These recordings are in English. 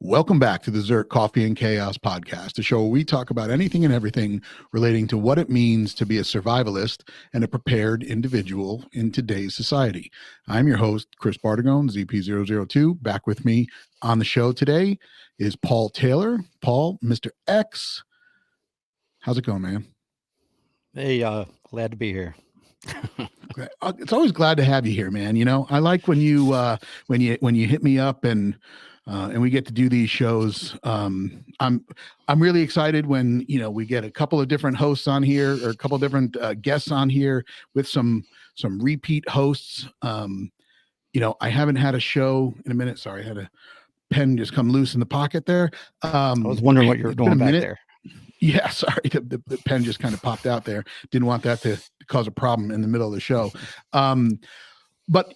Welcome back to the ZERT Coffee and Chaos podcast, a show where we talk about anything and everything relating to what it means to be a survivalist and a prepared individual in today's society. I'm your host, Chris Bartagone, ZP002. Back with me on the show today is Paul Taylor. Paul, Mr. X. How's it going, man? Hey, glad to be here. It's always glad to have you here, man. You know, I like when you hit me up and we get to do these shows. I'm really excited when we get a couple of different hosts on here, or a couple of different guests on here with some repeat hosts. I haven't had a show in a minute. Sorry, I had a pen just come loose in the pocket there. I was wondering what you were doing back there. Yeah, sorry, the pen just kind of popped out there. Didn't want that to cause a problem in the middle of the show. But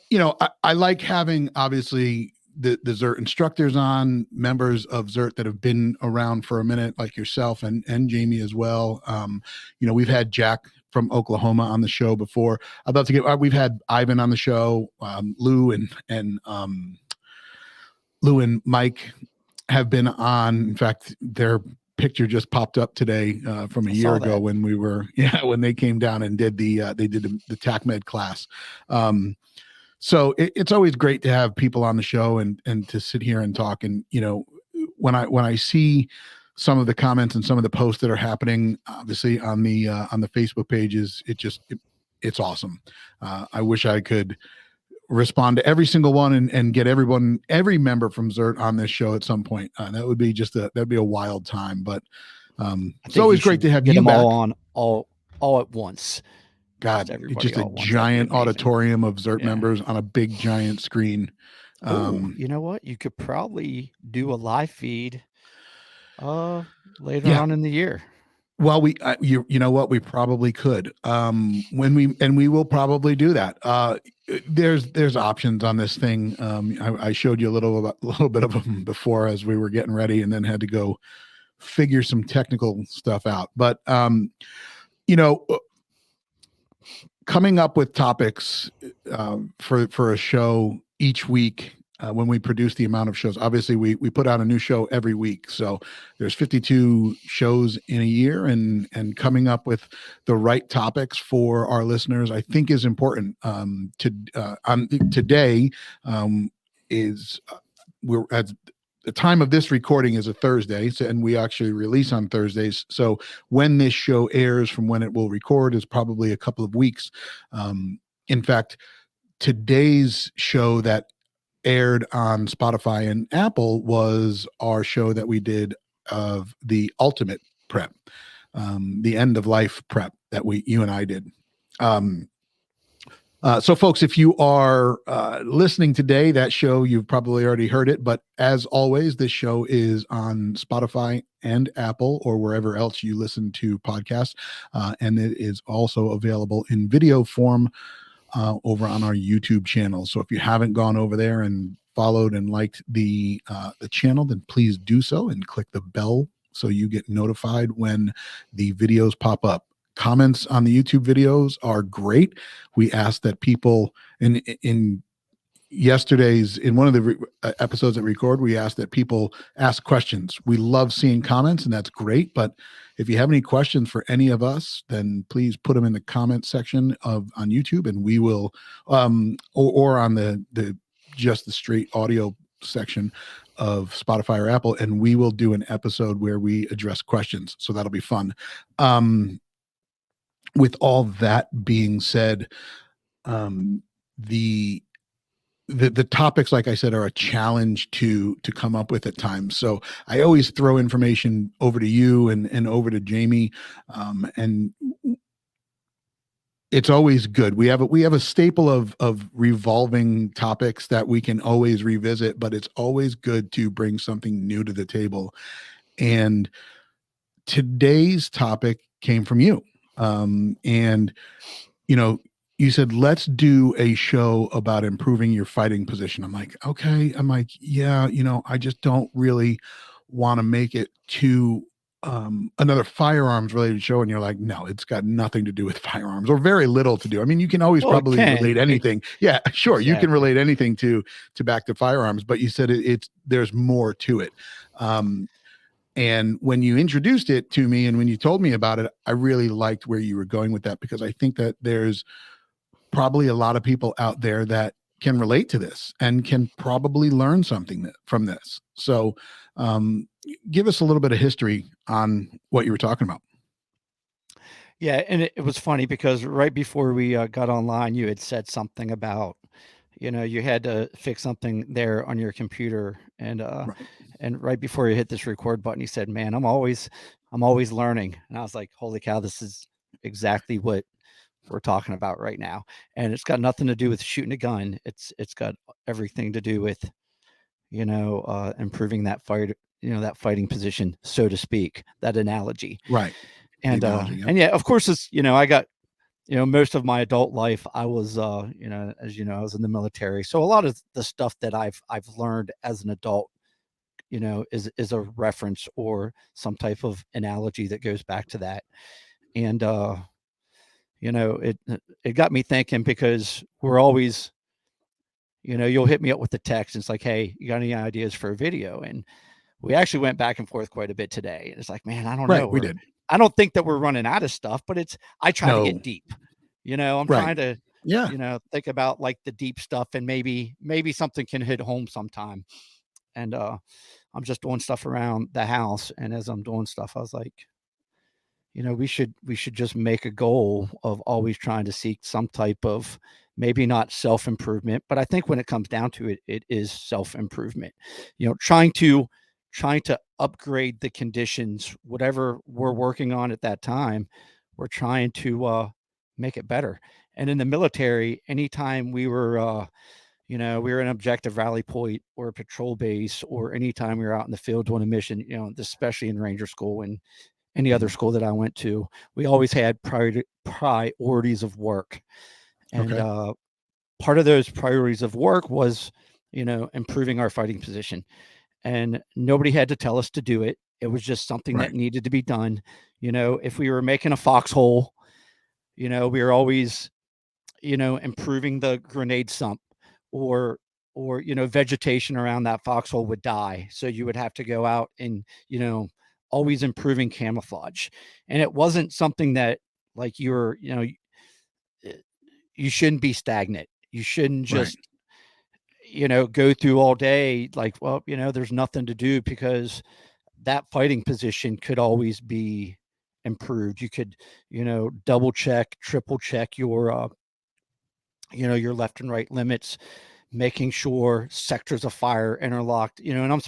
I like having, obviously, the ZERT instructors on, members of ZERT that have been around for a minute, like yourself and Jamie as well. We've had Jack from Oklahoma on the show before. I'd love to get. We've had Ivan on the show. Lou and Mike have been on. In fact, their picture just popped up today from a year ago when when they came down and did the TACMed class. So it's always great to have people on the show and to sit here and talk. And when I see some of the comments and some of the posts that are happening, obviously on the Facebook pages, it's awesome. I wish I could respond to every single one and get every member from ZERT on this show at some point. That would be that'd be a wild time. But it's always great to have you them back. all at once. God, it's just a giant auditorium of ZERT members on a big giant screen. You know what? You could probably do a live feed later on in the year. Well, you know what? We probably could. We will probably do that. There's options on this thing. I showed you a little bit of them before as we were getting ready, and then had to go figure some technical stuff out. But coming up with topics for a show each week. When we produce the amount of shows, obviously we put out a new show every week. So there's 52 shows in a year, and coming up with the right topics for our listeners, I think, is important. Today is we're at the time of this recording is a Thursday, and we actually release on Thursdays. So when this show airs from when it will record is probably a couple of weeks. In fact, today's show that aired on Spotify and Apple was our show that we did of the ultimate prep, the end of life prep that you and I did. So folks, if you are listening today, that show, you've probably already heard it, but as always, this show is on Spotify and Apple or wherever else you listen to podcasts. And it is also available in video form over on our YouTube channel. So if you haven't gone over there and followed and liked the channel, then please do so and click the bell so you get notified when the videos pop up. Comments on the YouTube videos are great. We ask that people in one of the episodes that we record, we asked that people ask questions. We love seeing comments, and that's great. But if you have any questions for any of us, then please put them in the comment section on YouTube, and we will, or on the just the straight audio section of Spotify or Apple, and we will do an episode where we address questions. So that'll be fun. With all that being said, the topics, like I said, are a challenge to come up with at times. So I always throw information over to you and over to Jamie, and it's always good. We have a staple of revolving topics that we can always revisit, but it's always good to bring something new to the table. And today's topic came from you. You said, let's do a show about improving your fighting position. I'm like, okay. I'm like, yeah, I just don't really want to make it too another firearms related show and you're like, no, it's got nothing to do with firearms or very little to do. I mean, you can always Well, it probably relate can. anything. Yeah, sure. You can Exactly. relate anything to back to firearms, but you said it's there's more to it. And when you introduced it to me and when you told me about it, I really liked where you were going with that, because I think that there's probably a lot of people out there that can relate to this and can probably learn something from this. So, give us a little bit of history on what you were talking about. Yeah, and it was funny because right before we got online, you had said something about, you had to fix something there on your computer, Right. and right before you hit this record button, you said, "Man, I'm always learning," and I was like, "Holy cow, this is exactly what we're talking about right now." And it's got nothing to do with shooting a gun. It's got everything to do with improving that fight, that fighting position, so to speak, that analogy. Right. The And analogy. Yep. and yeah, of course, it's I got most of my adult life I was as you know, I was in the military, so a lot of the stuff that I've learned as an adult is a reference or some type of analogy that goes back to that. And it got me thinking, because we're always, you'll hit me up with the text and it's like, hey, you got any ideas for a video? And we actually went back and forth quite a bit today. And it's like, man, I don't Right. know. We did. I don't think that we're running out of stuff, but I try to get No. deep. I'm Right. trying to, Yeah. think about like the deep stuff, and maybe something can hit home sometime. And I'm just doing stuff around the house. And as I'm doing stuff, I was like, we should just make a goal of always trying to seek some type of, maybe not self-improvement, but I think when it comes down to it, it is self-improvement. Trying to upgrade the conditions, whatever we're working on at that time, we're trying to make it better. And in the military, anytime we were an objective rally point or a patrol base, or anytime we were out in the field doing a mission, especially in Ranger School and any other Mhm. school that I went to, we always had priorities of work. And Okay. part of those priorities of work was, improving our fighting position. And nobody had to tell us to do it. It was just something that Right. needed to be done. If we were making a foxhole, we were always, improving the grenade sump, or vegetation around that foxhole would die. So you would have to go out and, always improving camouflage. And it wasn't something that, like, you shouldn't be stagnant. You shouldn't Right. just, go through all day like, well, there's nothing to do, because that fighting position could always be improved. You could, double check, triple check your left and right limits, making sure sectors of fire interlocked, and I'm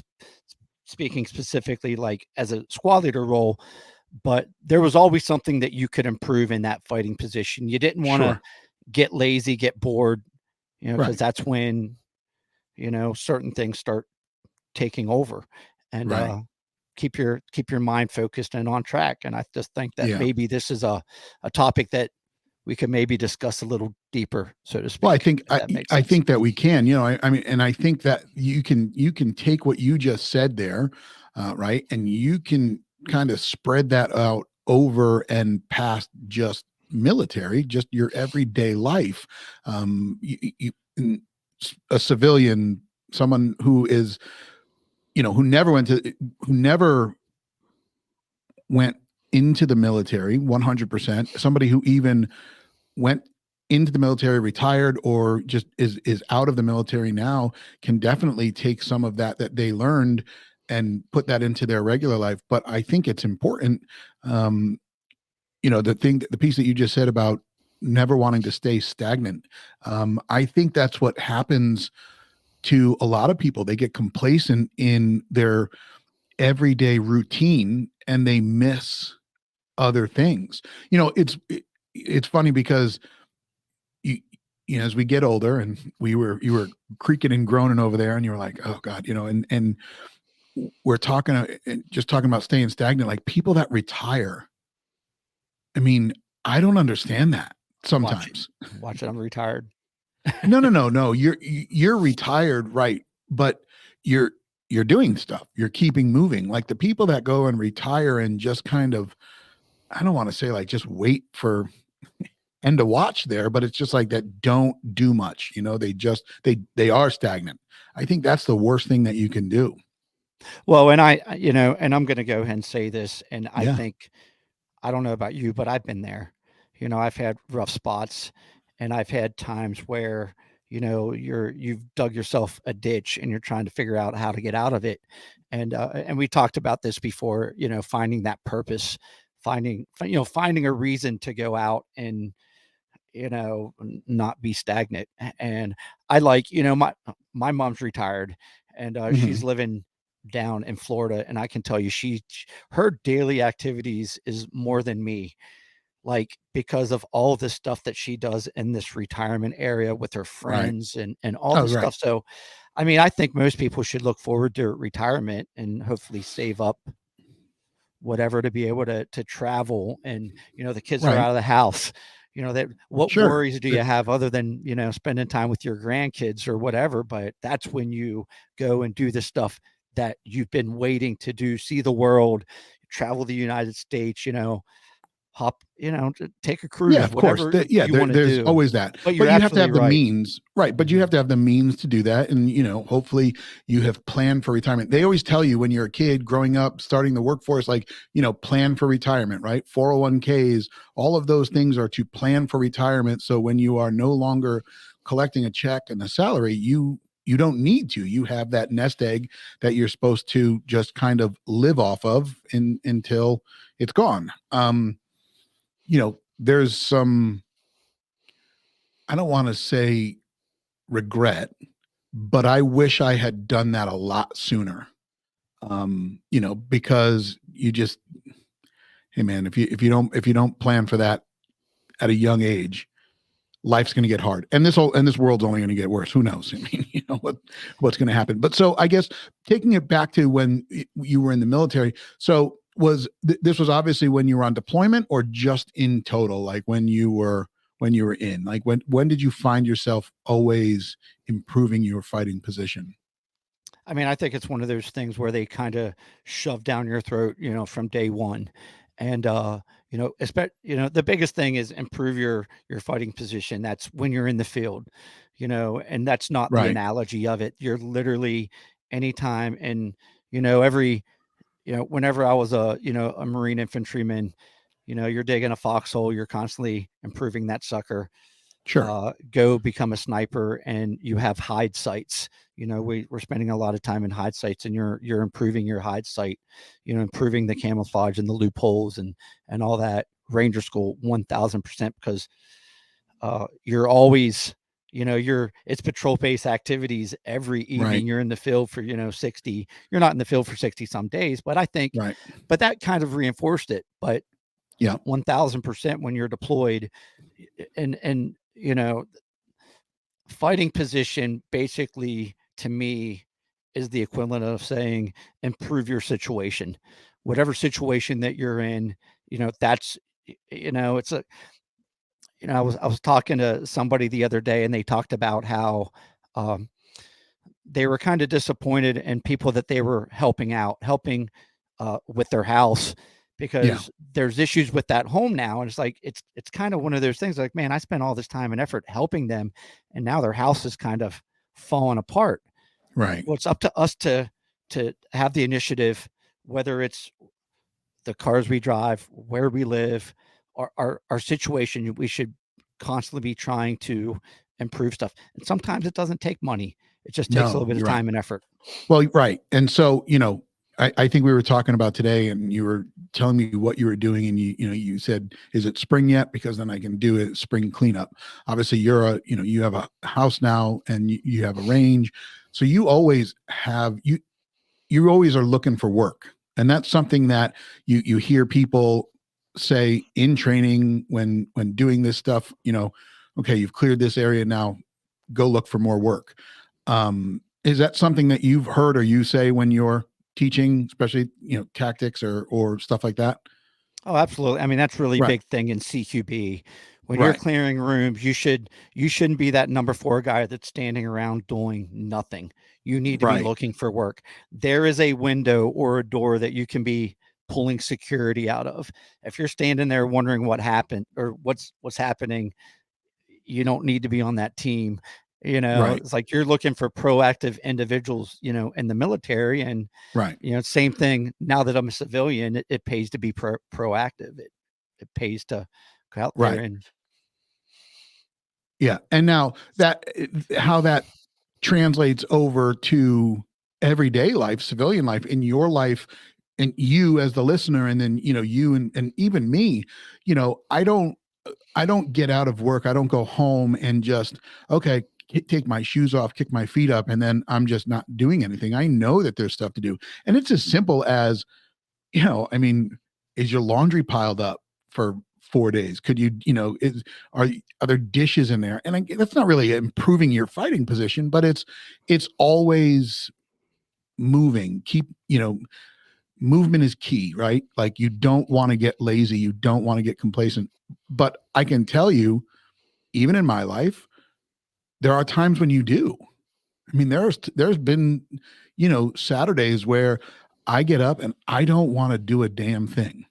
speaking specifically like as a squad leader role, but there was always something that you could improve in that fighting position. You didn't want to Sure. get lazy, get bored, because Right. that's when, certain things start taking over. And Right. keep your mind focused and on track. And I just think that Yeah. maybe this is a topic that we could maybe discuss a little deeper, so to Well, speak, if that makes I sense. think that we can, I mean, and I think that you can take what you just said there, right, and you can kind of spread that out over and past just military, just your everyday life. A civilian, someone who is, who never went into the military 100%, somebody who even went into the military, retired, or just is out of the military now, can definitely take some of that they learned and put that into their regular life. But I think it's important, um, the piece that you just said about never wanting to stay stagnant. I think that's what happens to a lot of people. They get complacent in their everyday routine and they miss other things. It's funny because you as we get older, and you were creaking and groaning over there, and you were like, oh god, and we're talking, just talking about staying stagnant, like people that retire. I mean, I don't understand that Watch it. sometimes. Watch it. I'm retired. No, no, no, no, you're retired, right, but you're you're doing stuff, you're keeping moving. Like the people that go and retire and just kind of, I don't want to say like just wait for and to watch there, but it's just like that don't do much. They just they are stagnant. I think that's the worst thing that you can do. Well, and and I'm going to go ahead and say this, and I Yeah. think, I don't know about you, but I've been there. I've had rough spots, and I've had times where, you've dug yourself a ditch and you're trying to figure out how to get out of it. And we talked about this before, finding that purpose, finding a reason to go out and, not be stagnant. And I like, my mom's retired, and Mhm. she's living down in Florida, and I can tell you, her daily activities is more than me, like, because of all the stuff that she does in this retirement area with her Right. friends and all Oh, this right. stuff. So, I mean, I think most people should look forward to retirement and hopefully save up whatever to be able to travel, and the kids are Right. out of the house. That, what Sure. worries do you have other than spending time with your grandkids or whatever? But that's when you go and do the stuff that you've been waiting to do, see the world, travel the United States, hop, take a Yeah, cruise, of course. whatever Yeah, you want to there's do. always that. But you're But you have to absolutely have the right. means, right? But you Mhm. have to have the means to do that. And, hopefully you have planned for retirement. They always tell you when you're a kid growing up, starting the workforce, like, plan for retirement, right? 401ks, all of those things are to plan for retirement. So when you are no longer collecting a check and a salary, you don't need to. You have that nest egg that you're supposed to just kind of live off of until it's gone. There's some, I don't want to say regret, but I wish I had done that a lot sooner. Because you just, hey man, if you don't plan for that at a young age, life's going to get hard, and this world's only going to get worse. Who knows? I mean, what's going to happen. But so I guess taking it back to when you were in the military. So this was obviously when you were on deployment, or just in total, like when you were in, like when did you find yourself always improving your fighting position? I mean, I think it's one of those things where they kind of shove down your throat, from day one. And the biggest thing is improve your fighting position. That's when you're in the field, and that's not the Right. analogy of it. You're literally anytime, and every, whenever I was a Marine infantryman, you're digging a foxhole, you're constantly improving that sucker. Sure. Go become a sniper, and you have hide sights. We're spending a lot of time in hide sights, and you're improving your hide sight, improving the camouflage and the loopholes and all that. Ranger school 1000%, because you're always, it's patrol based activities every Right. evening. You're in the field for 60, you're not in the field for 60 some days, but I think, Right. but that kind of reinforced it. But Yeah. 1000% when you're deployed, and fighting position basically, to me, is the equivalent of saying improve your situation, whatever situation that you're in. That's, it's a, I was talking to somebody the other day, and they talked about how um, they were kind of disappointed in people that they were helping with their house, Yeah. because there's issues with that home now, and it's like it's kind of one of those things, like, man, I spent all this time and effort helping them, and now their house is kind of falling apart. Right. Well, it's up to us to have the initiative, whether it's the cars we drive, where we live, our situation. We should constantly be trying to improve stuff. And sometimes it doesn't take money. It just takes a No, little bit of you're right. time and effort. Well, right. And so, I think we were talking about today, and you were telling me what you were doing, and you said, is it spring yet? Because then I can do a spring cleanup. Obviously, you have a house now, and you have a range. So you always are looking for work. And that's something that you hear people say in training when doing this stuff, okay, you've cleared this area, now go look for more work. Is that something that you've heard or you say when you're teaching, especially tactics or stuff like that? Oh, absolutely. I mean, that's really Right. big thing in CQB, When you're Right. clearing rooms, you shouldn't be that number 4 guy that's standing around doing nothing. You need to be Right. looking for work. There is a window or a door that you can be pulling security out of. If you're standing there wondering what happened or what's happening, you don't need to be on that team. Right. It's like you're looking for proactive individuals, in the military. And Right. same thing. Now that I'm a civilian, it pays to be proactive. It pays to go out there Right. and Yeah. And now that how that translates over to everyday life, civilian life, in your life, and you as the listener, and then you and even me, I don't get out of work. I don't go home and just, okay, take my shoes off, kick my feet up, and then I'm just not doing anything. I know that there's stuff to do. And it's as simple as, I mean, is your laundry piled up for 4 days? Could you, are there dishes in there? And that's not really improving your fighting position, but it's always moving. Movement is key, right? Like, you don't want to get lazy. You don't want to get complacent. But I can tell you, even in my life, there are times when you do. I mean, there's been, Saturdays where I get up and I don't want to do a damn thing.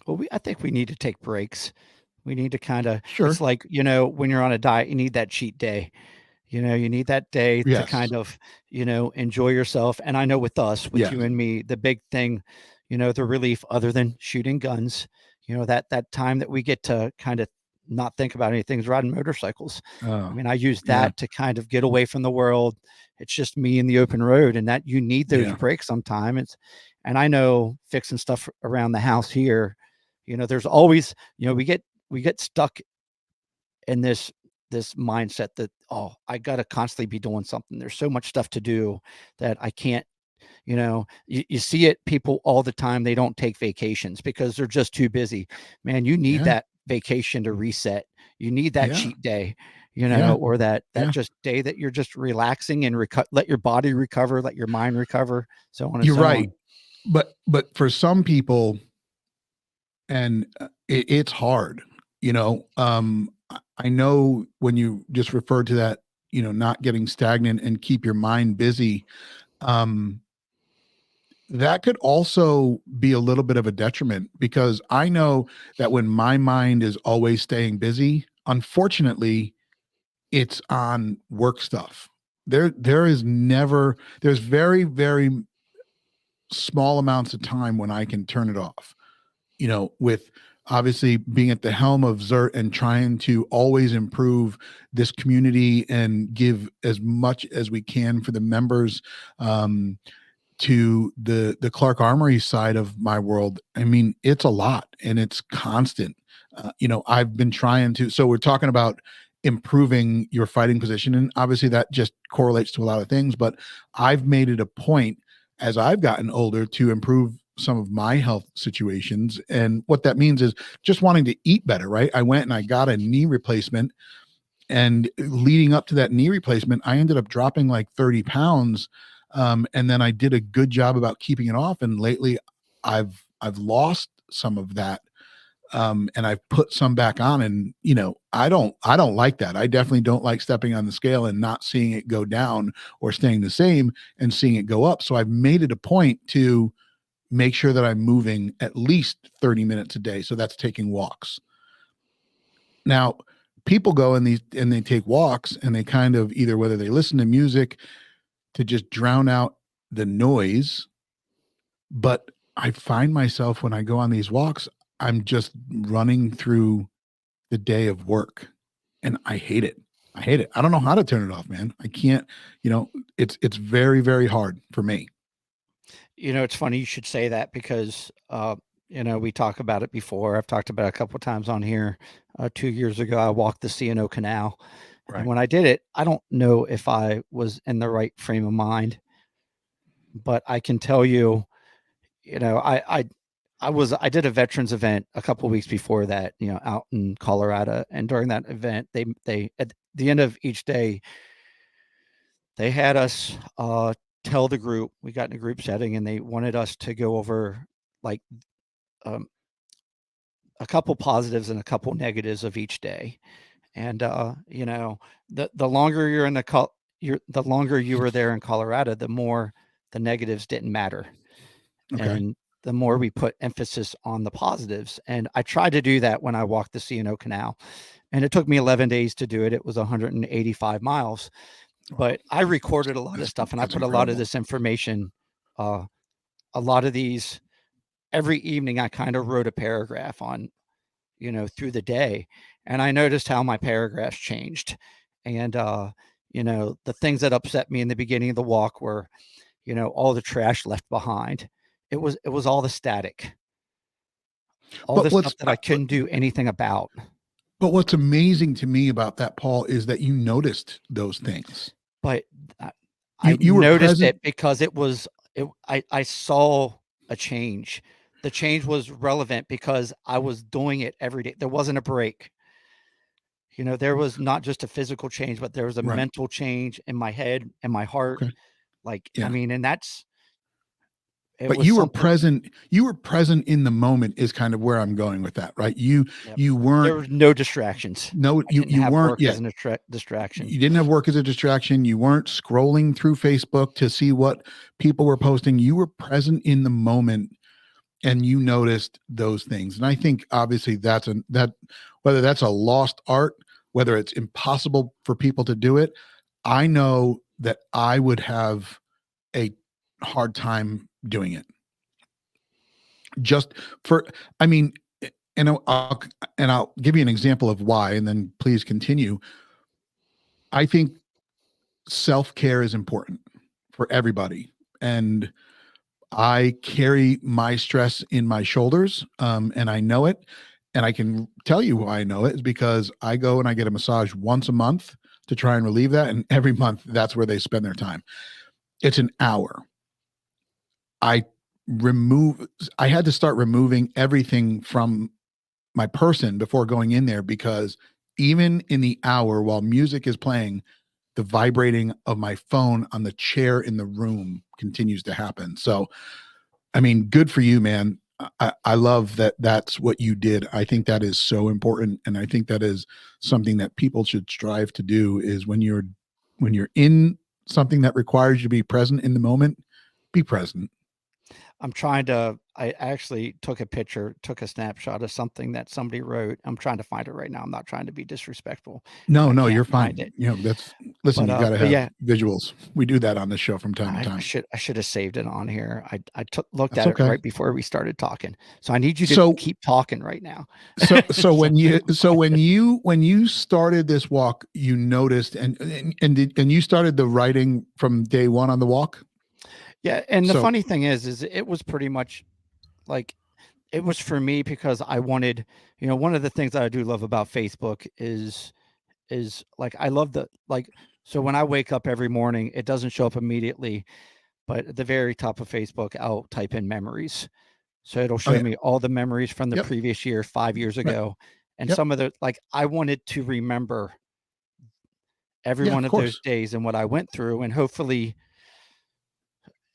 well, I think we need to take breaks. We need to kind of, Sure. it's like, when you're on a diet, you need that cheat day. You need that day to Yes. kind of, enjoy yourself. And I know with us, with Yes. you and me, the big thing, the relief other than shooting guns, that time that we get to kind of not think about anything is riding motorcycles. I Oh, mean, I use yeah. that to kind of get away from the world. It's just me in the open road, and that you need those Yeah. breaks sometimes. And I know fixing stuff around the house here, there's always, we get stuck in this mindset that, oh, I got to constantly be doing something. There's so much stuff to do that I can't, you see it, people all the time, they don't take vacations because they're just too busy. Man, you need Yeah. that vacation to reset. You need that Yeah. cheat day, Yeah. or that Yeah. just day that you're just relaxing and let your body recover, let your mind recover, so on and You're so right. on. But for some people, and it's hard, I know when you just referred to that, not getting stagnant and keep your mind busy, um, that could also be a little bit of a detriment, because I know that when my mind is always staying busy, unfortunately, it's on work stuff. There's very, very small amounts of time when I can turn it off. With obviously being at the helm of ZERT and trying to always improve this community and give as much as we can for the members, to the Clark Armory side of my world. I mean, it's a lot and it's constant. I've been trying to. So we're talking about improving your fighting position, and obviously that just correlates to a lot of things. But I've made it a point, as I've gotten older, to improve some of my health situations. And what that means is just wanting to eat better, right? I went and I got a knee replacement, and leading up to that knee replacement, I ended up dropping like 30 pounds. And then I did a good job about keeping it off. And lately I've lost some of that. And I've put some back on, and I don't like that. I definitely don't like stepping on the scale and not seeing it go down, or staying the same and seeing it go up. So I've made it a point to make sure that I'm moving at least 30 minutes a day. So that's taking walks. Now, people go and they take walks, and they kind of, either whether they listen to music to just drown out the noise, but I find myself, when I go on these walks, I'm just running through the day of work, and I hate it. I hate it. I don't know how to turn it off, man. I can't, it's very, very hard for me. It's funny you should say that because, we talk about it before. I've talked about it a couple of times on here. 2 years ago, I walked the C&O Canal. And Right. when I did it, I don't know if I was in the right frame of mind, but I can tell you, I did a veterans event a couple of weeks before that, out in Colorado. And during that event, they at the end of each day, they had us tell the group, we got in a group setting, and they wanted us to go over like um, a couple positives and a couple negatives of each day. And you know, the longer you're in the longer you were there in Colorado, the more the negatives didn't matter. Okay. And the more we put emphasis on the positives. And I tried to do that when I walked the C&O Canal. And it took me 11 days to do it. It was 185 miles. But I recorded a lot of stuff, and I put a lot of this information, a lot of these, every evening I kind of wrote a paragraph on, you know, through the day. And I noticed how my paragraphs changed. And, you know, the things that upset me in the beginning of the walk were, you know, all the trash left behind. It was all the static, all But the stuff that I couldn't do anything about. But what's amazing to me about that, Paul, is that you noticed those things. But I You were noticed present. it because I saw a change. The change was relevant because I was doing it every day. There wasn't a break. You know, there was not just a physical change, but there was a Right. mental change in my head and my heart. Okay. Like, Yeah. I mean, and that's, But you were present. You were present in the moment is kind of where I'm going with that, right? You weren't. There were no distractions. No, you weren't. Work as a distraction. You didn't have work as a distraction. You weren't scrolling through Facebook to see what people were posting. You were present in the moment, and you noticed those things. And I think obviously that whether that's a lost art, whether it's impossible for people to do it, I know that I would have a hard time doing it. Just for, I mean, and I'll give you an example of why, and then please continue. I think self-care is important for everybody, and I carry my stress in my shoulders, and I know it. And I can tell you why I know it is because I go and I get a massage once a month to try and relieve that, and every month that's where they spend their time. It's an hour. I had to start removing everything from my person before going in there, because even in the hour while music is playing, the vibrating of my phone on the chair in the room continues to happen. So, I mean, good for you, man. I love that that's what you did. I think that is so important. And I think that is something that people should strive to do, is when you're in something that requires you to be present in the moment, be present. I actually took a snapshot of something that somebody wrote. I'm trying to find it right now. I'm not trying to be disrespectful. No, you're fine. You know, listen, you got to have visuals. We do that on this show from time to time. I should have saved it on here. I looked at it right before we started talking. So I need you to keep talking right now. So when you started this walk, you noticed and you started the writing from day one on the walk? Yeah, and the funny thing is it was pretty much like, it was for me because I wanted, you know, one of the things that I do love about Facebook is like, I love so when I wake up every morning, it doesn't show up immediately, but at the very top of Facebook, I'll type in memories. So it'll show me all the memories from the previous year, 5 years ago. And some of the, like, I wanted to remember every one of those days and what I went through, and hopefully,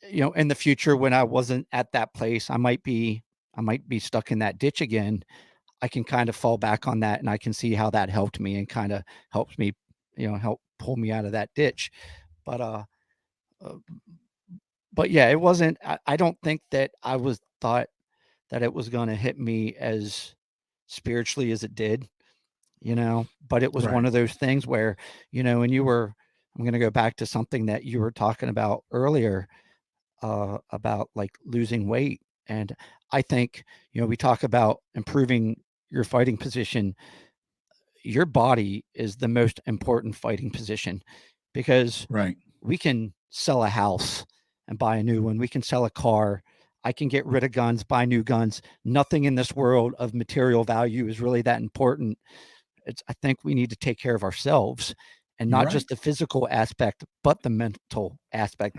you know, in the future, when I wasn't at that place, I might be stuck in that ditch again. I can kind of fall back on that, and I can see how that helped me and kind of helps me, you know, help pull me out of that ditch. But yeah, it wasn't, I don't think that I thought that it was going to hit me as spiritually as it did, you know, but it was one of those things where, you know, and I'm going to go back to something that you were talking about earlier, about like losing weight. And I think, you know, we talk about improving your fighting position. Your body is the most important fighting position, because we can sell a house and buy a new one. We can sell a car. I can get rid of guns, buy new guns. Nothing in this world of material value is really that important. I think we need to take care of ourselves, and not just the physical aspect, but the mental aspect.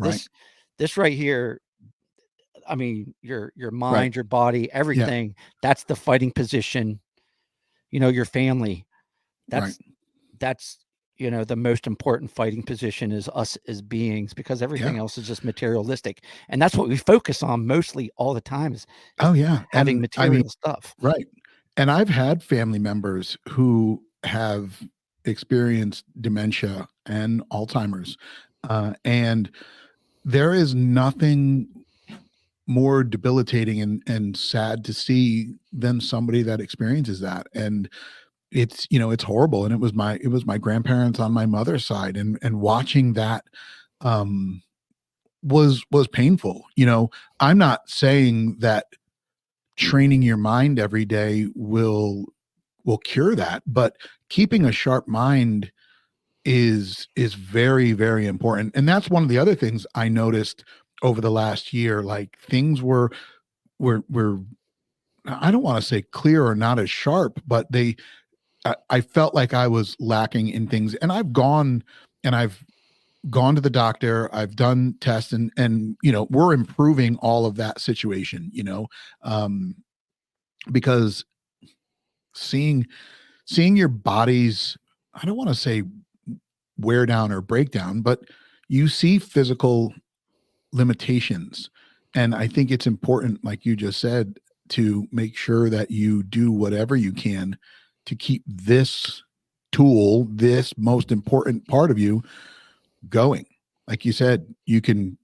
This right here, I mean, your mind, your body, everything, that's the fighting position. You know, your family, that's, you know, the most important fighting position is us as beings, because everything else is just materialistic. And that's what we focus on mostly all the time is having material stuff. Right. And I've had family members who have experienced dementia and Alzheimer's. And there is nothing more debilitating and sad to see than somebody that experiences that. And it's, it's horrible. And it was my grandparents on my mother's side, and watching that um was painful. I'm not saying that training your mind every day will cure that, but keeping a sharp mind is very, very important. And that's one of the other things I noticed over the last year. Like, things were I don't want to say clear or not as sharp, but I felt like I was lacking in things. And I've gone to the doctor, I've done tests, and we're improving all of that situation, um because seeing your body's, I don't want to say wear down or breakdown, but you see physical limitations. And I think it's important, like you just said, to make sure that you do whatever you can to keep this tool, this most important part of you, going. Like you said, you can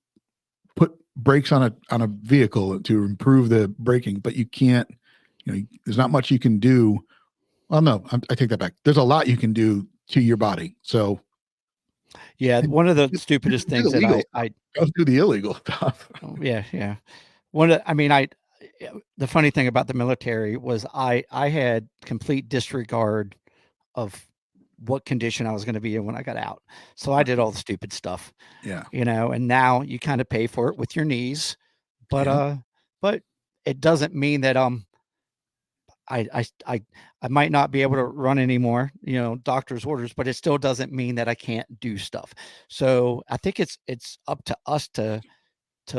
put brakes on a vehicle to improve the braking, but you can't, there's not much you can do. Well, no, I take that back. There's a lot you can do to your body. So Yeah, one of the stupidest do the things that legal I stuff. Don't do the illegal stuff. oh, yeah. I mean, the funny thing about the military was I had complete disregard of what condition I was going to be in when I got out. So I did all the stupid stuff, Yeah. and now you kind of pay for it with your knees, but Yeah. but it doesn't mean that I might not be able to run anymore, doctor's orders, but it still doesn't mean that I can't do stuff. So I think it's up to us to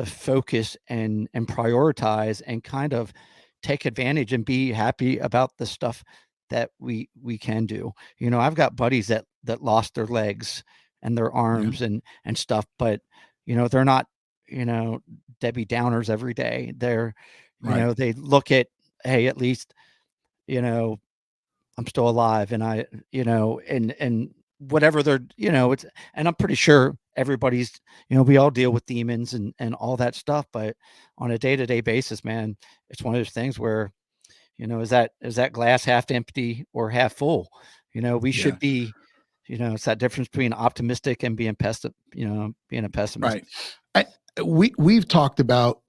focus and prioritize and kind of take advantage and be happy about the stuff that we can do. I've got buddies that lost their legs and their Yeah. arms and stuff, but they're not, Debbie Downers every day. They're, Right. they look at, hey, at least, you know, I'm still alive, and and whatever they're, it's, and I'm pretty sure everybody's, we all deal with demons and all that stuff, but on a day-to-day basis, man, it's one of those things where, is that glass half empty or half full? We Yeah. should be, it's that difference between optimistic and being a pessimist. Right. I, we've talked about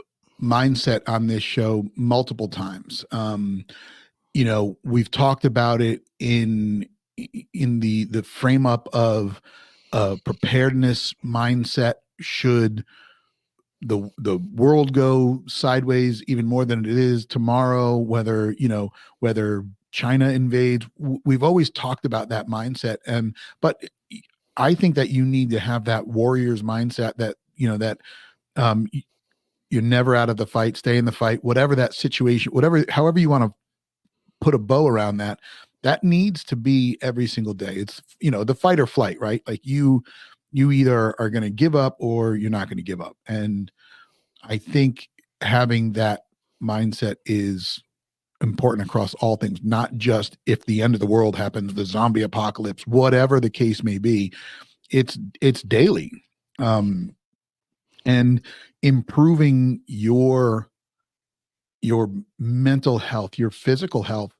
mindset on this show multiple times. We've talked about it in the frame up of preparedness mindset. Should the world go sideways even more than it is tomorrow, whether China invades, we've always talked about that mindset. But I think that you need to have that warrior's mindset, that um you're never out of the fight, stay in the fight, whatever that situation, however you want to put a bow around that needs to be every single day. It's, the fight or flight, right? Like, you either are going to give up or you're not going to give up. And I think having that mindset is important across all things, not just if the end of the world happens, the zombie apocalypse, whatever the case may be. It's daily. And improving your mental health, your physical health.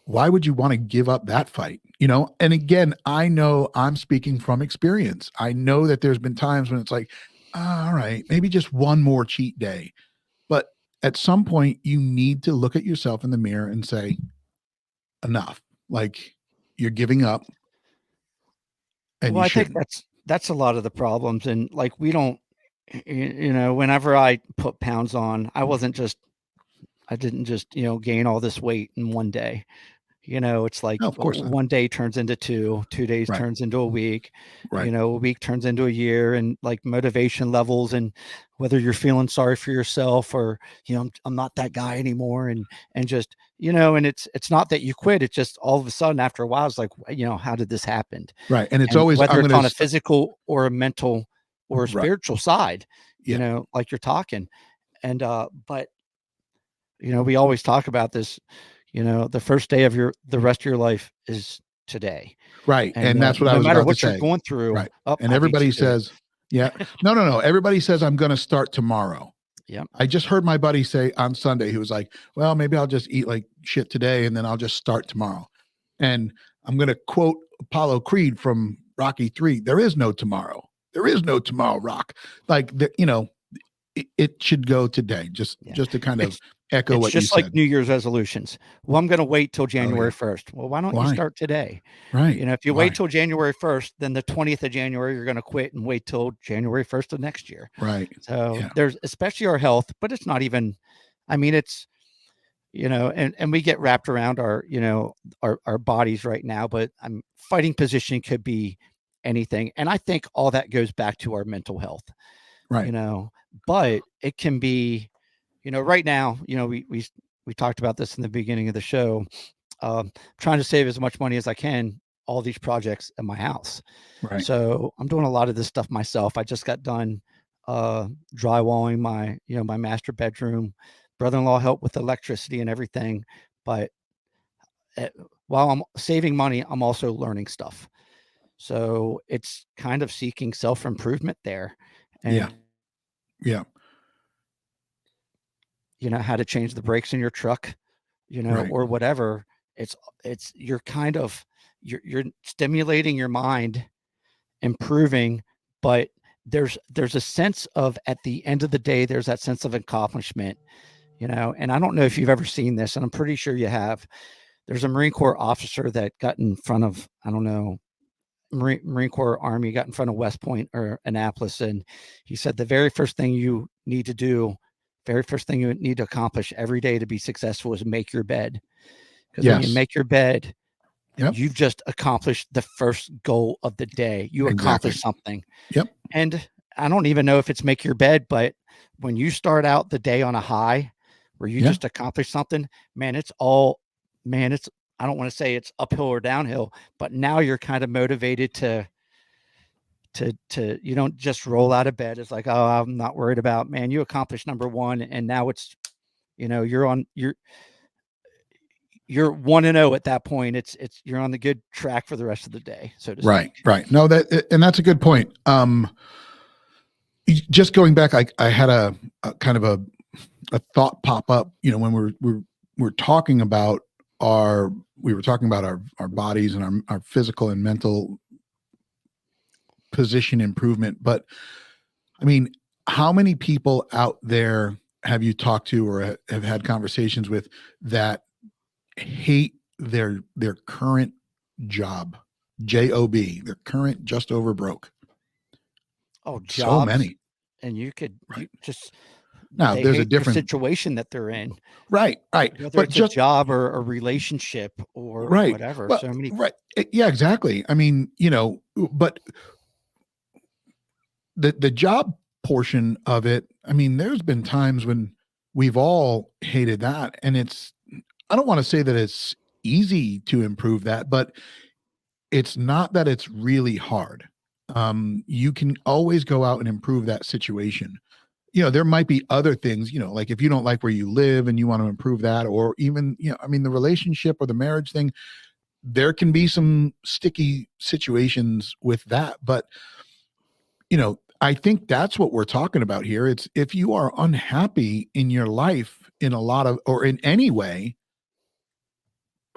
Why would you want to give up that fight? And again, I know I'm speaking from experience. I know that there's been times when it's like, all right, maybe just one more cheat day. But at some point, you need to look at yourself in the mirror and say, enough. Like, you're giving up, and Well, you I think shouldn't. that's a lot of the problems, and like we don't, whenever I put pounds on, I didn't just gain all this weight in one day. It's like No, of course not. one day turns into 2 days Right. turns into a week, Right. a week turns into a year, and like motivation levels, and whether you're feeling sorry for yourself or, I'm not that guy anymore. And just, and it's not that you quit. It's just all of a sudden after a while, it's like, how did this happen? Right. And it's And always, whether I'm it's going on a to, physical or a mental or a right. spiritual side, Yeah. like you're talking. And, but, we always talk about this, the first day of the rest of your life is today. Right. And that's what I no was matter about to what you're say. going through, Right. oh, And I beat everybody you to it. says, yeah, no. Everybody says, I'm going to start tomorrow. Yep. I just heard my buddy say on Sunday, he was like, well, maybe I'll just eat like shit today and then I'll just start tomorrow. And I'm going to quote Apollo Creed from Rocky 3. There is no tomorrow. There is no tomorrow, Rock. Like, it should go today. Just to kind of echo what you just like said. New Year's resolutions. Well, I'm going to wait till January 1st. Well, why don't you start today? Right. If you wait till January 1st, then the 20th of January, you're going to quit and wait till January 1st of next year. Right. So there's especially our health, but it's not even, I mean, it's, and we get wrapped around our, our bodies right now, but fighting position could be anything. And I think all that goes back to our mental health, right. But it can be, right now, we talked about this in the beginning of the show, trying to save as much money as I can, all these projects at my house. Right. So I'm doing a lot of this stuff myself. I just got done drywalling my, my master bedroom. Brother-in-law helped with electricity and everything. But while I'm saving money, I'm also learning stuff. So it's kind of seeking self-improvement there. And yeah. How to change the brakes in your truck, or whatever. It's you're kind of, you're stimulating your mind, improving, but there's a sense of, at the end of the day, there's that sense of accomplishment, and I don't know if you've ever seen this, and I'm pretty sure you have. There's a Marine Corps officer that got in front of, I don't know, Marine Corps Army got in front of West Point or Annapolis, and he said the very first thing you need to accomplish every day to be successful is make your bed. Because when you make your bed, you've just accomplished the first goal of the day. You accomplished something. Yep. And I don't even know if it's make your bed, but when you start out the day on a high where you just accomplished something, man, I don't want to say it's uphill or downhill, but now you're kind of motivated to you don't just roll out of bed. It's like, oh, I'm not worried about, man, you accomplished number one. And now it's, you're 1-0 at that point. It's you're on the good track for the rest of the day, so to speak. Right. No, and that's a good point. Just going back, I had a kind of a thought pop up, when we're talking about our bodies and our physical and mental position improvement. But I mean, how many people out there have you talked to or have had conversations with that hate their current job, their current just over broke? Oh, jobs, so many. And you could just, now there's a different situation that they're in. Right. Whether but it's just a job or a relationship or whatever. Well, so many. Right. Yeah, exactly. I mean, but the job portion of it, I mean, there's been times when we've all hated that. And I don't want to say that it's easy to improve that, but it's not that it's really hard. You can always go out and improve that situation. There might be other things, like if you don't like where you live and you want to improve that, or even, I mean, the relationship or the marriage thing, there can be some sticky situations with that. But, I think that's what we're talking about here. It's if you are unhappy in your life in a lot of, or in any way,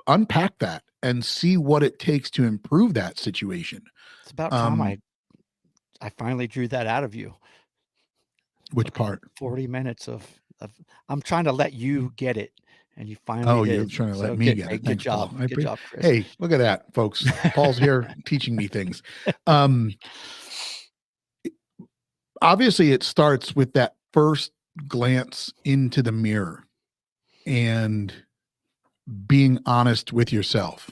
unpack that and see what it takes to improve that situation. It's about time I finally drew that out of you. Which part? 40 minutes of I'm trying to let you get it, and you finally did. You're trying to let me get it. Good job. Paul. Good job, Chris. Hey, look at that, folks. Paul's here teaching me things. Obviously, it starts with that first glance into the mirror and being honest with yourself.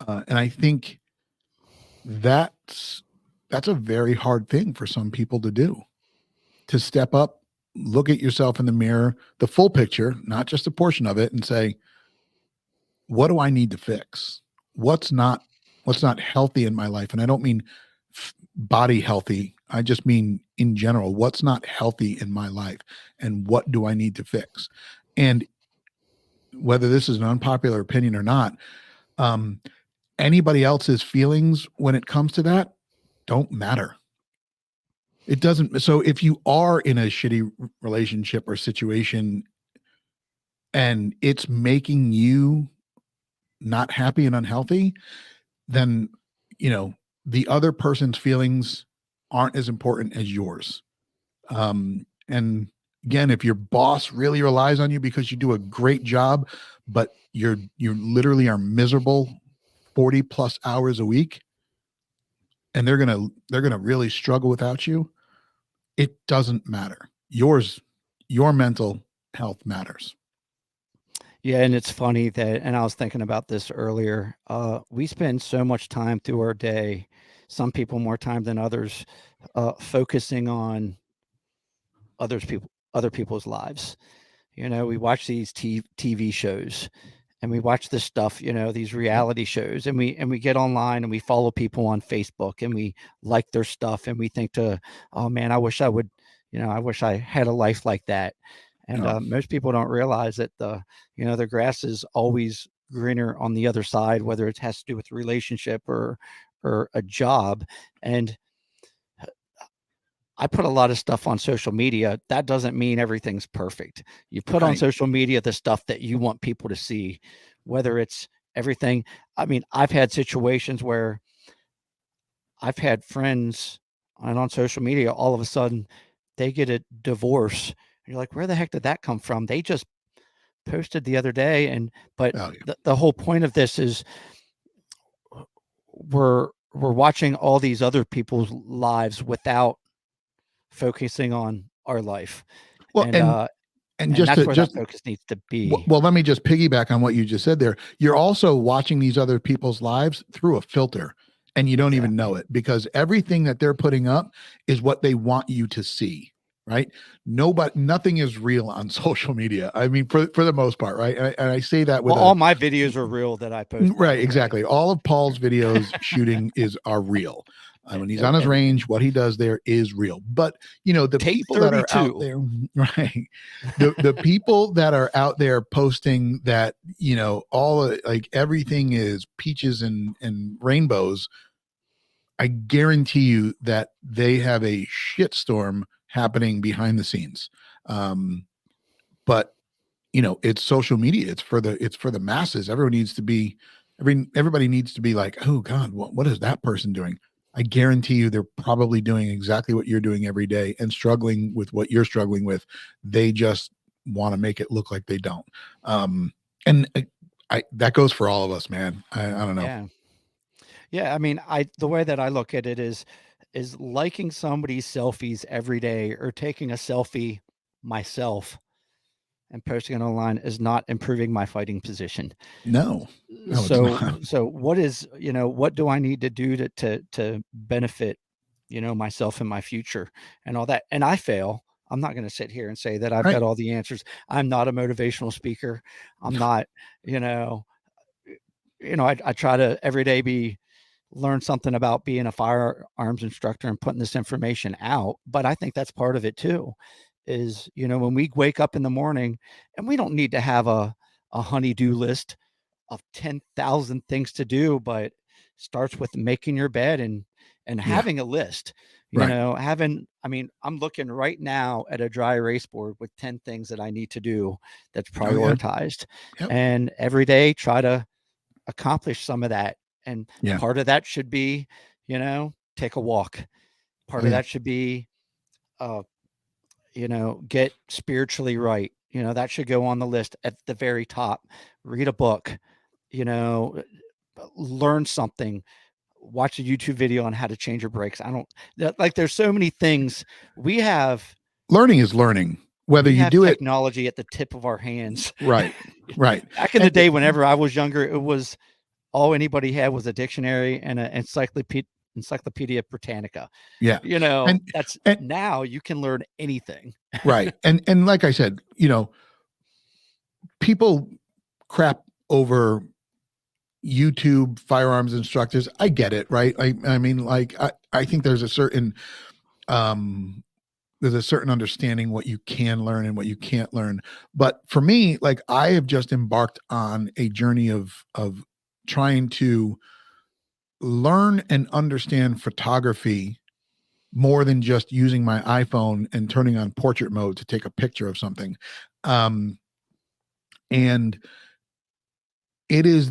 And I think that's a very hard thing for some people to do, to step up, look at yourself in the mirror, the full picture, not just a portion of it, and say, what do I need to fix? What's not healthy in my life? And I don't mean body healthy. I just mean in general, what's not healthy in my life and what do I need to fix? And whether this is an unpopular opinion or not, um, anybody else's feelings when it comes to that don't matter. It doesn't. So if you are in a shitty relationship or situation and it's making you not happy and unhealthy, then, you know, the other person's feelings aren't as important as yours. And again, if your boss really relies on you because you do a great job, but you literally are miserable 40 plus hours a week, and they're gonna really struggle without you, it doesn't matter. Your mental health matters. Yeah, and it's funny that, and I was thinking about this earlier. We spend so much time through our day, some people more time than others, focusing on other people's lives. You know, we watch these TV shows, and we watch this stuff, you know, these reality shows, and we get online and we follow people on Facebook and we like their stuff and we think to, oh man, I wish I would, you know, I wish I had a life like that. And No. most people don't realize that you know, the grass is always greener on the other side, whether it has to do with relationship or a job. And I put a lot of stuff on social media. That doesn't mean everything's perfect. You put on Right. social media the stuff that you want people to see, whether it's everything. I mean, I've had situations where I've had friends and on social media, all of a sudden they get a divorce. And you're like, where the heck did that come from? They just posted the other day. But Oh, yeah. the whole point of this is we're watching all these other people's lives without focusing on our life. Well, And and and just that's to where that just focus needs to be. well, let me just piggyback on what you just said there. You're also watching these other people's lives through a filter, and you don't Yeah. even know it, because everything that they're putting up is what they want you to see, right? Nothing is real on social media. I mean, for the most part, right? And I say that with Well, all my videos are real that I post, by right, the way. exactly. All of Paul's videos shooting are real. When he's on his And range, what he does there is real. But you know, the take people that are out 32. there, right? The people that are out there posting that, you know, like everything is peaches and rainbows, I guarantee you that they have a shitstorm happening behind the scenes. But you know, it's social media. It's for the masses. Everybody needs to be like, oh God, what is that person doing? I guarantee you they're probably doing exactly what you're doing every day and struggling with what you're struggling with. They just want to make it look like they don't. And I that goes for all of us, man. I don't know. Yeah. Yeah. I mean, the way that I look at it is liking somebody's selfies every day or taking a selfie myself and posting it online is not improving my fighting position. No, no, it's So not. so what is, you know, what do I need to do to benefit, you know, myself and my future and all that? And I fail. I'm not going to sit here and say that I've Right. got all the answers. I'm not a motivational speaker. I'm not, you know, I try to every day learn something about being a firearms instructor and putting this information out. But I think that's part of it too, is, you know, when we wake up in the morning, and we don't need to have a honey-do list of 10,000 things to do, but starts with making your bed and Yeah. having a list, you Right. know, I mean, I'm looking right now at a dry erase board with 10 things that I need to do that's Oh yeah. prioritized. Yep. And every day try to accomplish some of that. And Yeah. part of that should be, you know, take a walk. Part Oh of yeah. that should be, uh, you know, get spiritually right. You know, that should go on the list at the very top. Read a book, you know, learn something, watch a YouTube video on how to change your brakes. Like, there's so many things we have. Learning is learning, whether We you have do it technology at the tip of our hands. right. Right. Back in the And day, whenever I was younger, it was all anybody had was a dictionary and an Encyclopedia Britannica. yeah. You know, And that's and now you can learn anything. right. And like I said, you know, people crap over YouTube firearms instructors. I get it, right? I mean, like I think there's a certain um there's a certain understanding what you can learn and what you can't learn. But for me, like I have just embarked on a journey of trying to learn and understand photography more than just using my iPhone and turning on portrait mode to take a picture of something. Um, and it is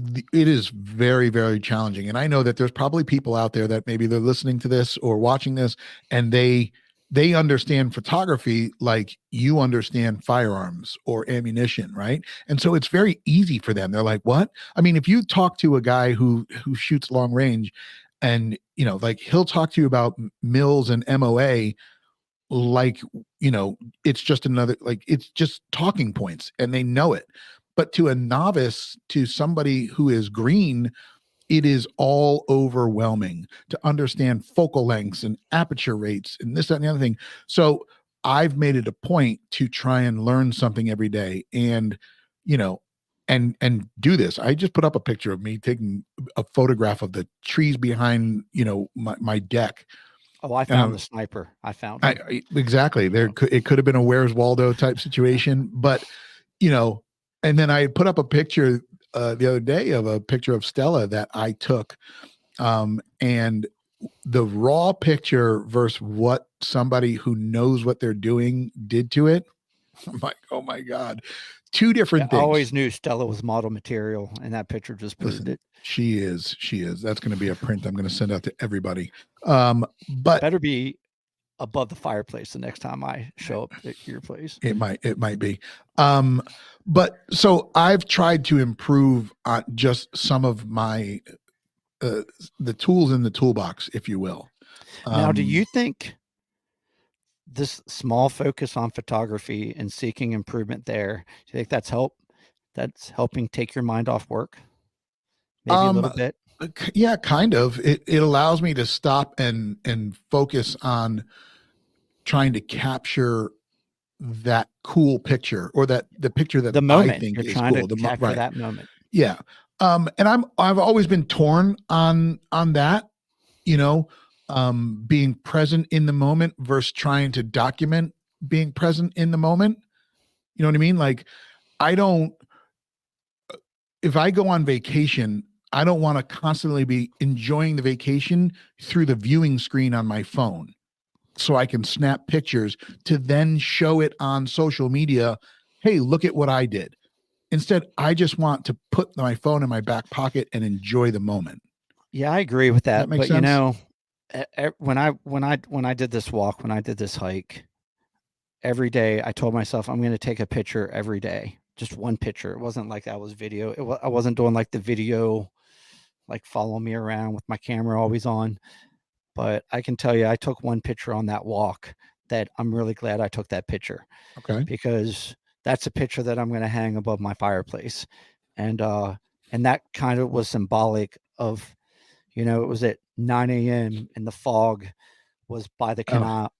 very, very challenging. And I know that there's probably people out there that maybe they're listening to this or watching this, and they understand photography like you understand firearms or ammunition, right? And so it's very easy for them. They're like, what? I mean, if you talk to a guy who shoots long range, and like he'll talk to you about mills and MOA, like it's just another, like it's just talking points and they know it. But to a novice, to somebody who is green, it is all overwhelming to understand focal lengths and aperture rates and this, that, and the other thing. So I've made it a point to try and learn something every day, and you know and do this. I just put up a picture of me taking a photograph of the trees behind my deck. Oh, I found the sniper. I found him. Exactly. It could have been a Where's Waldo type situation, but and then I put up a picture the other day of a picture of Stella that I took, and the raw picture versus what somebody who knows what they're doing did to it. I'm like, oh my God, two different things. I always knew Stella was model material, and that picture just proved it. She is. That's going to be a print I'm going to send out to everybody. But better be above the fireplace the next time I show up at your place. It might be. But so I've tried to improve on just some of my the tools in the toolbox, if you will. Now, do you think this small focus on photography and seeking improvement there, do you think that's helping take your mind off work? Maybe a little bit? Yeah, kind of. It allows me to stop and focus on trying to capture that cool picture, or the picture that the moment I think you're is trying cool. to capture that moment. Yeah. And I've always been torn on that, being present in the moment versus trying to document being present in the moment. You know what I mean? Like if I go on vacation, I don't want to constantly be enjoying the vacation through the viewing screen on my phone, so I can snap pictures to then show it on social media. Hey, look at what I did. Instead, I just want to put my phone in my back pocket and enjoy the moment. Yeah, I agree with that. But sense? When I did this walk, when I did this hike, every day I told myself I'm going to take a picture every day, just one picture. It wasn't like that was video. I wasn't doing like the video, like follow me around with my camera always on. But I can tell you, I took one picture on that walk that I'm really glad I took that picture. Okay. Because that's a picture that I'm going to hang above my fireplace. And that kind of was symbolic of, it was at 9 a.m. and the fog was by the canal,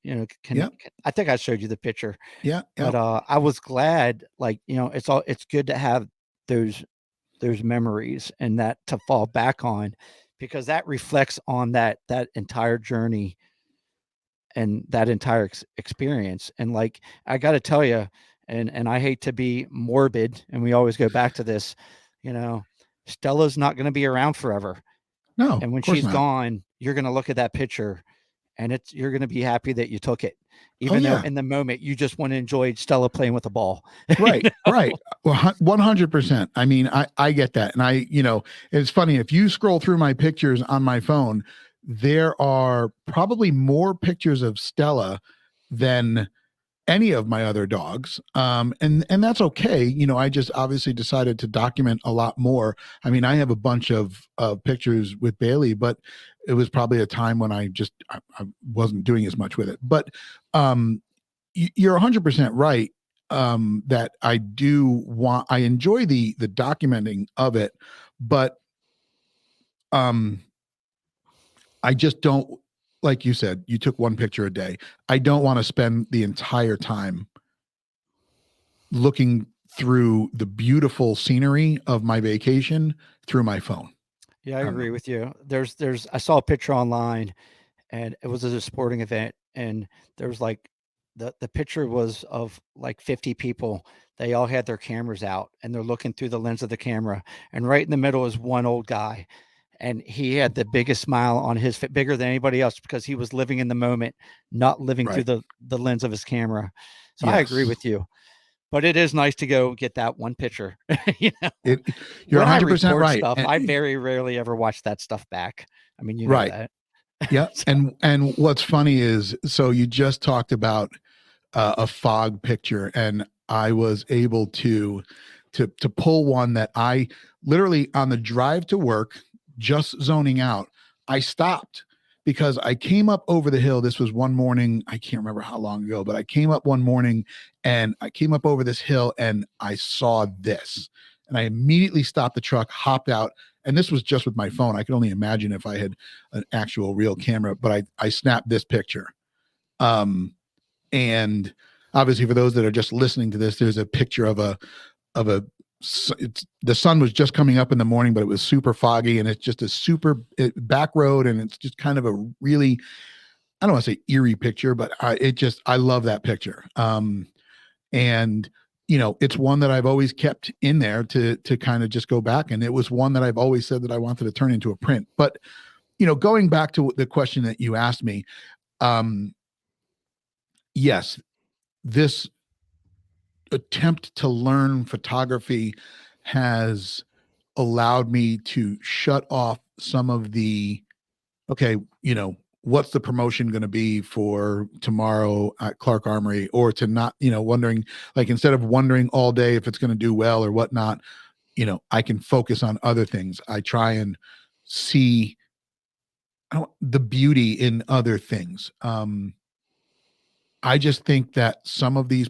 I think I showed you the picture. Yeah. But I was glad, like, it's good to have those memories and that to fall back on, because that reflects on that entire journey and that entire experience. And like, I got to tell you, and I hate to be morbid, and we always go back to this, Stella's not going to be around forever. No. And when she's gone, you're going to look at that picture and you're going to be happy that you took it, even though in the moment you just want to enjoy Stella playing with the ball. Right. Right. Well, 100%. I mean, I get that. And it's funny, if you scroll through my pictures on my phone, there are probably more pictures of Stella than any of my other dogs. And that's okay. I just obviously decided to document a lot more. I mean, I have a bunch of pictures with Bailey, but it was probably a time when I wasn't doing as much with it. But you're 100% right, that I enjoy the documenting of it, but I just don't, like you said, you took one picture a day. I don't want to spend the entire time looking through the beautiful scenery of my vacation through my phone. Yeah, I agree with you. I saw a picture online, and it was at a sporting event, and there was like the picture was of like 50 people. They all had their cameras out and they're looking through the lens of the camera. And right in the middle is one old guy. And he had the biggest smile on his face, bigger than anybody else, because he was living in the moment, not living through Right. the lens of his camera. So I agree Yes. with you. But it is nice to go get that one picture. You know, You're when I 100% record right. stuff, And, I very rarely ever watch that stuff back. I mean, you know right. that. Yeah. So, And what's funny is, so you just talked about a fog picture, and I was able to pull one that I literally, on the drive to work, just zoning out, I stopped because I came up over the hill. This was one morning, I can't remember how long ago, but I came up one morning and I came up over this hill and I saw this. And I immediately stopped the truck, hopped out, and this was just with my phone. I could only imagine if I had an actual real camera, but I snapped this picture. And obviously, for those that are just listening to this, there's a picture of a the sun was just coming up in the morning, but it was super foggy, and it's just a super back road, and it's just kind of a really, I don't want to say eerie picture, but I love that picture. And it's one that I've always kept in there to kind of just go back, and it was one that I've always said that I wanted to turn into a print. But going back to the question that you asked me, yes, this attempt to learn photography has allowed me to shut off some of the, okay, what's the promotion going to be for tomorrow at Clark Armory, or to not, wondering, like, instead of wondering all day if it's going to do well or whatnot, I can focus on other things. I try and see the beauty in other things. I just think that some of these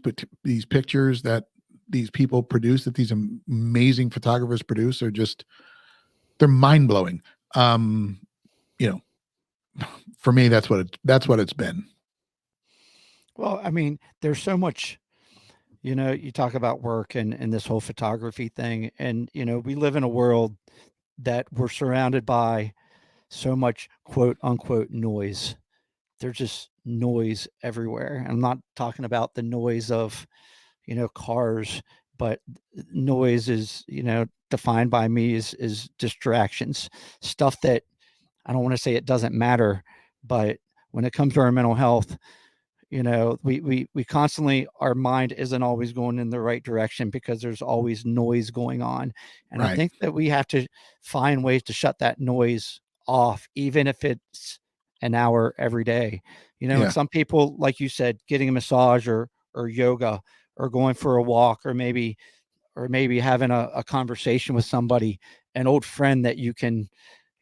pictures that these people produce, that these amazing photographers produce, are just, they're mind blowing. You know, for me, that's what it's been. well, I mean, there's so much, you talk about work and this whole photography thing. And, we live in a world that we're surrounded by so much quote unquote noise. There's just noise everywhere. I'm not talking about the noise of, cars, but noise is, defined by me is distractions, stuff that I don't want to say it doesn't matter, but when it comes to our mental health, we constantly, our mind isn't always going in the right direction because there's always noise going on. And I Right. think that we have to find ways to shut that noise off, even if it's an hour every day. And Yeah. some people, like you said, getting a massage or yoga or going for a walk, or maybe having a conversation with somebody, an old friend that you can,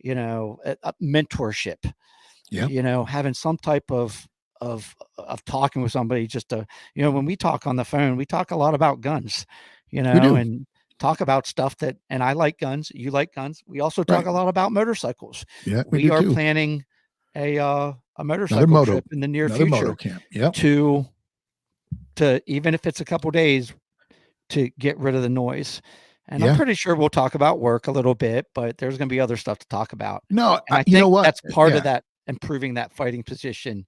a mentorship, Yeah. having some type of talking with somebody, just to, when we talk on the phone, we talk a lot about guns, We do. and talk about stuff that, and I like guns, you like guns. We also talk Right. a lot about motorcycles. Yeah, we We do are too. planning a Another motorcycle moto, trip in the near another moto future camp. Yep. to even if it's a couple days, to get rid of the noise. And I'm Yeah. pretty sure we'll talk about work a little bit, but there's going to be other stuff to talk about. No, And I you know think what? that's part of Yeah, that, improving that fighting position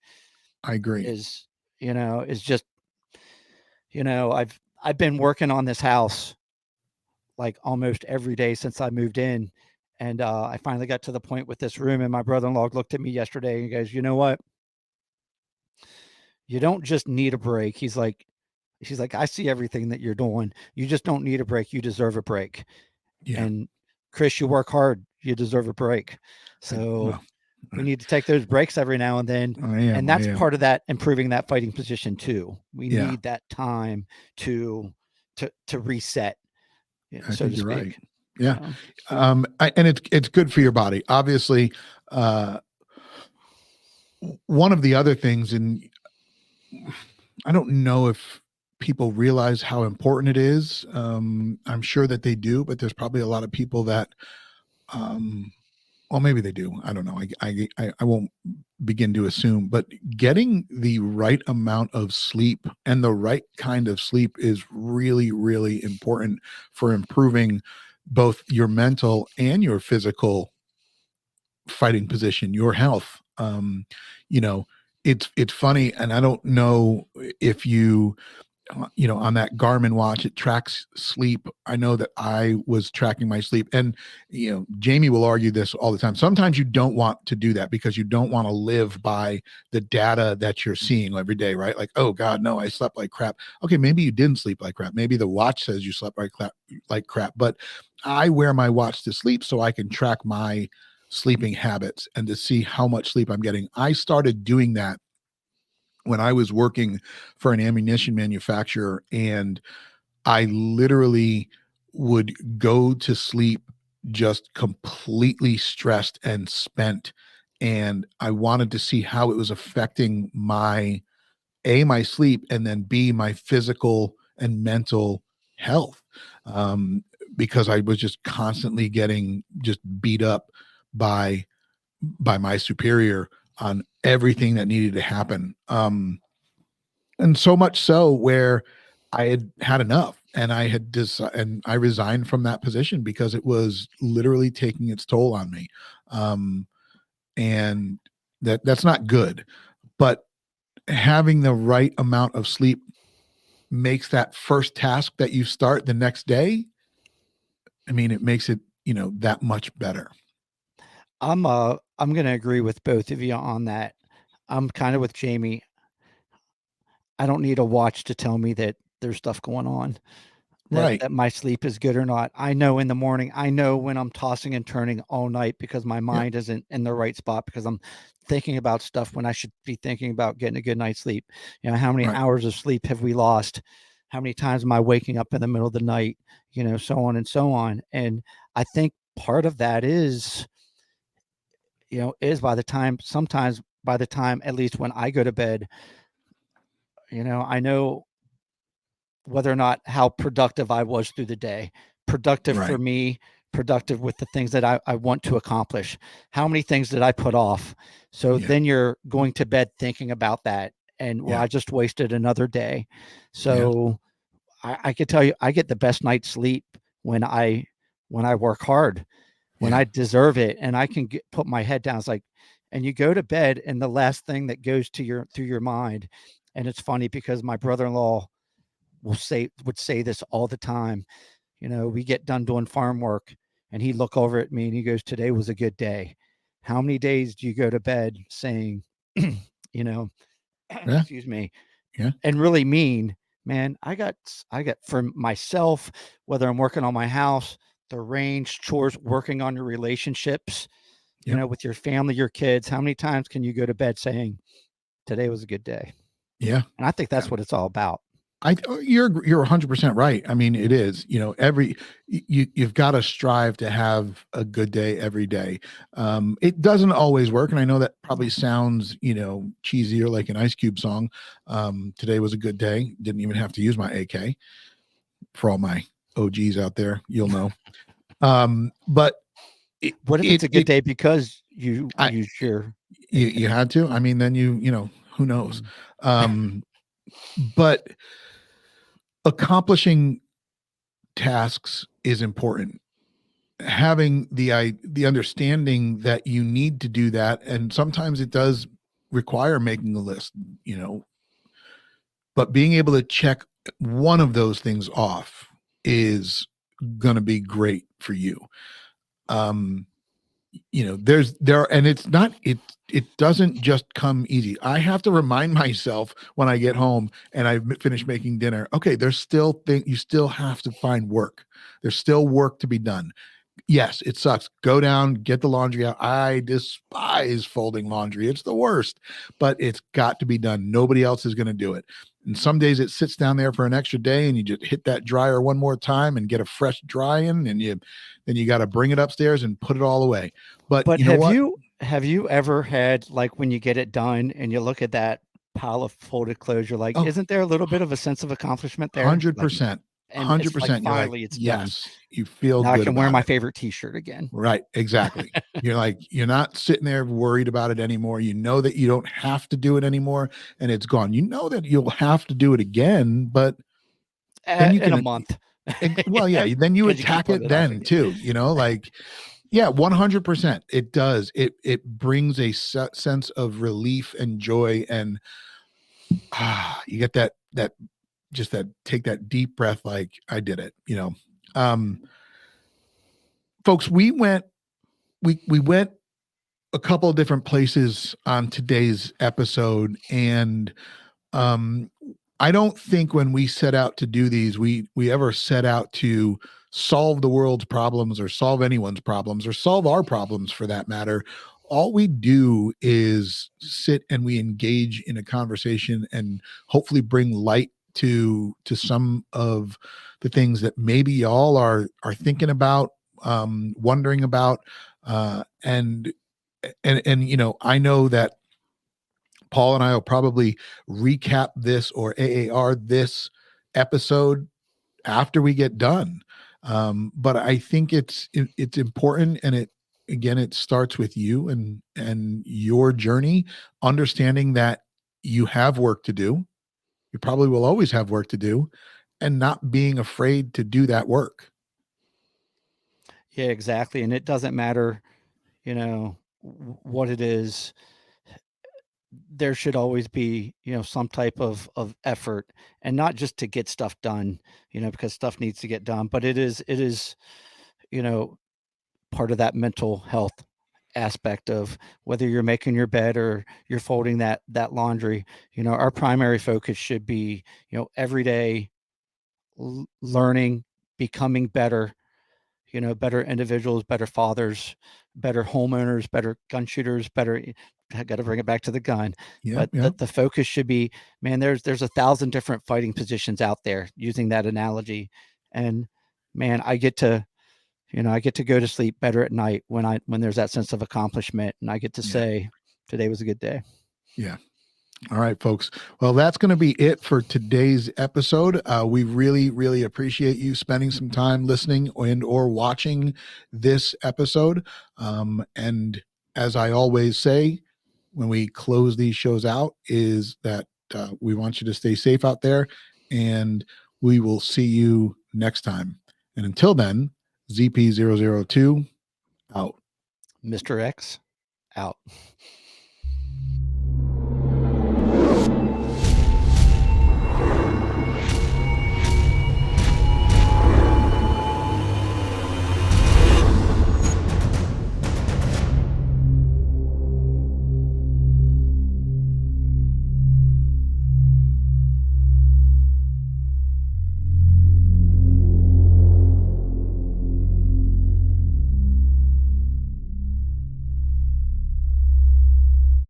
I agree. is, is just, I've been working on this house like almost every day since I moved in. And I finally got to the point with this room, and my brother-in-law looked at me yesterday and he goes, "You know what? You don't just need a break." She's like, "I see everything that you're doing. You just don't need a break. You deserve a break. Yeah. And Chris, you work hard. You deserve a break." So Well, we need to take those breaks every now and then. I am. And I that's am. part of that, improving that fighting position too. We Yeah, need that time to reset, I so think to you're right. speak. Yeah. So, And it's good for your body. Obviously, uh, one of the other things, and I don't know if people realize how important it is. I'm sure that they do, but there's probably a lot of people that, um, well, maybe they do. I don't know. I won't begin to assume, but getting the right amount of sleep, and the right kind of sleep, is really, really important for improving both your mental and your physical fighting position, your health. You know, it's funny, and I don't know if on that Garmin watch, it tracks sleep. I know that I was tracking my sleep, and Jamie will argue this all the time. Sometimes you don't want to do that because you don't want to live by the data that you're seeing every day, right? Like, oh God, no, I slept like crap. Okay, maybe you didn't sleep like crap. Maybe the watch says you slept like crap, but I wear my watch to sleep so I can track my sleeping habits and to see how much sleep I'm getting. I started doing that when I was working for an ammunition manufacturer, and I literally would go to sleep just completely stressed and spent. And I wanted to see how it was affecting my sleep, and then B, my physical and mental health. Because I was just constantly getting just beat up by my superior on everything that needed to happen. And so much so where I had had enough, and and I resigned from that position because it was literally taking its toll on me. And that's not good, but having the right amount of sleep makes that first task that you start the next day, I mean, it makes it, that much better. I'm going to agree with both of you on that. I'm kind of with Jamie. I don't need a watch to tell me that there's stuff going on, Right. that my sleep is good or not. I know in the morning, I know when I'm tossing and turning all night because my Yep. mind isn't in the right spot, because I'm thinking about stuff when I should be thinking about getting a good night's sleep. How many Right. hours of sleep have we lost? How many times am I waking up in the middle of the night? So on and so on. And I think part of that is sometimes by the time, at least when I go to bed, I know whether or not how productive I was through the day, productive for Right. me, productive with the things that I want to accomplish. How many things did I put off? So Yeah. then you're going to bed thinking about that. And well, Yeah. I just wasted another day. Yeah. So I could tell you, I get the best night's sleep when I work hard, when Yeah. I deserve it, and I can put my head down. It's like, and you go to bed, and the last thing that goes through your mind, and it's funny because my brother-in-law would say this all the time. We get done doing farm work, and he'd look over at me and he goes, "Today was a good day." How many days do you go to bed saying, you know, Yeah. excuse me, Yeah. and really mean, man, I got for myself, whether I'm working on my house, the range, chores, working on your relationships, Yep. with your family, your kids, how many times can you go to bed saying, today was a good day? Yeah. And I think that's what it's all about. You're 100% right. I mean, it is, you've got to strive to have a good day every day. It doesn't always work. And I know that probably sounds, cheesy or like an Ice Cube song. Today was a good day. Didn't even have to use my AK. For all my OGs out there, you'll know. But what if it's a good day because you use your you had to? I mean, then who knows? But accomplishing tasks is important. Having the understanding that you need to do that, and sometimes it does require making a list, but being able to check one of those things off is going to be great for you. And it's not, it doesn't just come easy. I have to remind myself when I get home and I've finished making dinner, okay, there's still you still have to find work. There's still work to be done. Yes, it sucks. Go down, get the laundry out. I despise folding laundry. It's the worst, but it's got to be done. Nobody else is going to do it. And some days it sits down there for an extra day, and you just hit that dryer one more time and get a fresh dry in, and then you got to bring it upstairs and put it all away. But you know what? Have you ever had, like, when you get it done and you look at that pile of folded clothes, you're like, Oh, isn't there a little bit of a sense of accomplishment there? 100%. And it's like, 100%. You're like, finally it's done. yes, you feel Now I good can wear about my it. favorite t-shirt again. Right. Exactly. You're not sitting there worried about it anymore. You know that you don't have to do it anymore, and it's gone. You know that you'll have to do it again, but then you in can, a month. well, yeah, then you 'Cause you keep attack putting it it off then again. too, like, Yeah, 100%. It does. It brings a sense of relief and joy, and you get that just that take that deep breath, like I did it. Folks, we went a couple of different places on today's episode, and um, I don't think when we set out to do these, we ever set out to solve the world's problems or solve anyone's problems or solve our problems for that matter. All we do is sit and we engage in a conversation and hopefully bring light to some of the things that maybe y'all are thinking about, wondering about, and I know that Paul and I will probably recap this or AAR this episode after we get done. But I think it's important, and it starts with you and your journey, understanding that you have work to do. You probably will always have work to do, and not being afraid to do that work. Yeah, exactly. And it doesn't matter, what it is. There should always be, some type of effort, and not just to get stuff done, because stuff needs to get done, but it is, you know, part of that mental health aspect of whether you're making your bed or you're folding that laundry. Our primary focus should be, every day learning, becoming better, better individuals, better fathers, better homeowners, better gun shooters, better. I got to bring it back to the gun, Yeah, but yeah, the focus should be, man, there's 1,000 different fighting positions out there, using that analogy. And man, I get to go to sleep better at night when there's that sense of accomplishment, and I get to yeah, say today was a good day. yeah. All right, folks. Well, that's going to be it for today's episode. We really, really appreciate you spending some time listening and or watching this episode. And as I always say, when we close these shows out, is that we want you to stay safe out there, and we will see you next time. And until then, ZP002 out. Mr. X out.